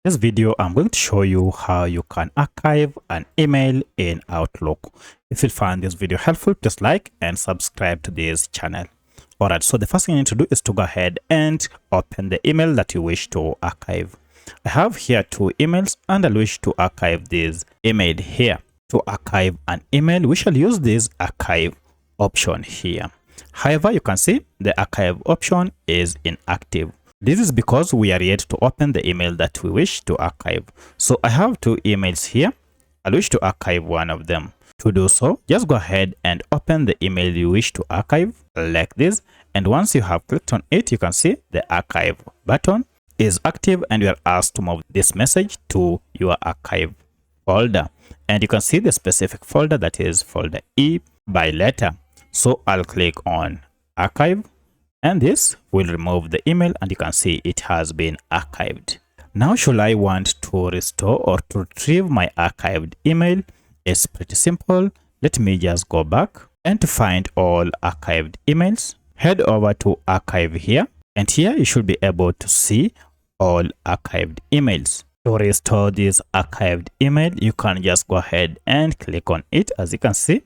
This video, I'm going to show you how you can archive an email in Outlook. If you find this video helpful, please like and subscribe to this channel. Alright, so the first thing you need to do is to go ahead and open the email that you wish to archive. I have here two emails and I wish to archive this email here. To archive an email, we shall use this archive option here. However, you can see the archive option is inactive. This is because we are yet to open the email that we wish to archive. So I have two emails here. I wish to archive one of them. To do so, just go ahead and open the email you wish to archive like this. And once you have clicked on it, you can see the archive button is active and you are asked to move this message to your archive folder. And you can see the specific folder, that is folder E by letter. So I'll click on archive and this will remove the email and you can see it has been archived. Now, should I want to restore or to retrieve my archived email? It's pretty simple. Let me just go back and to find all archived emails, head over to archive here, and here you should be able to see all archived emails. To restore this archived email, you can just go ahead and click on it, as you can see,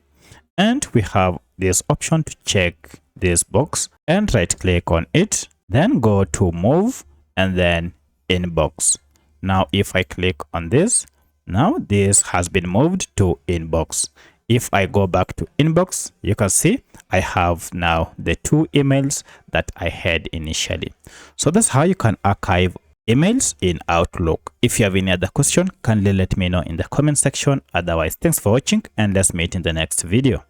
and we have this option to check this box and right click on it, then go to move and then inbox. Now if I click on this, now this has been moved to inbox. If I go back to inbox, you can see I have now the two emails that I had initially. So that's how you can archive emails in Outlook. If you have any other question, kindly let me know in the comment section. Otherwise, thanks for watching and let's meet in the next video.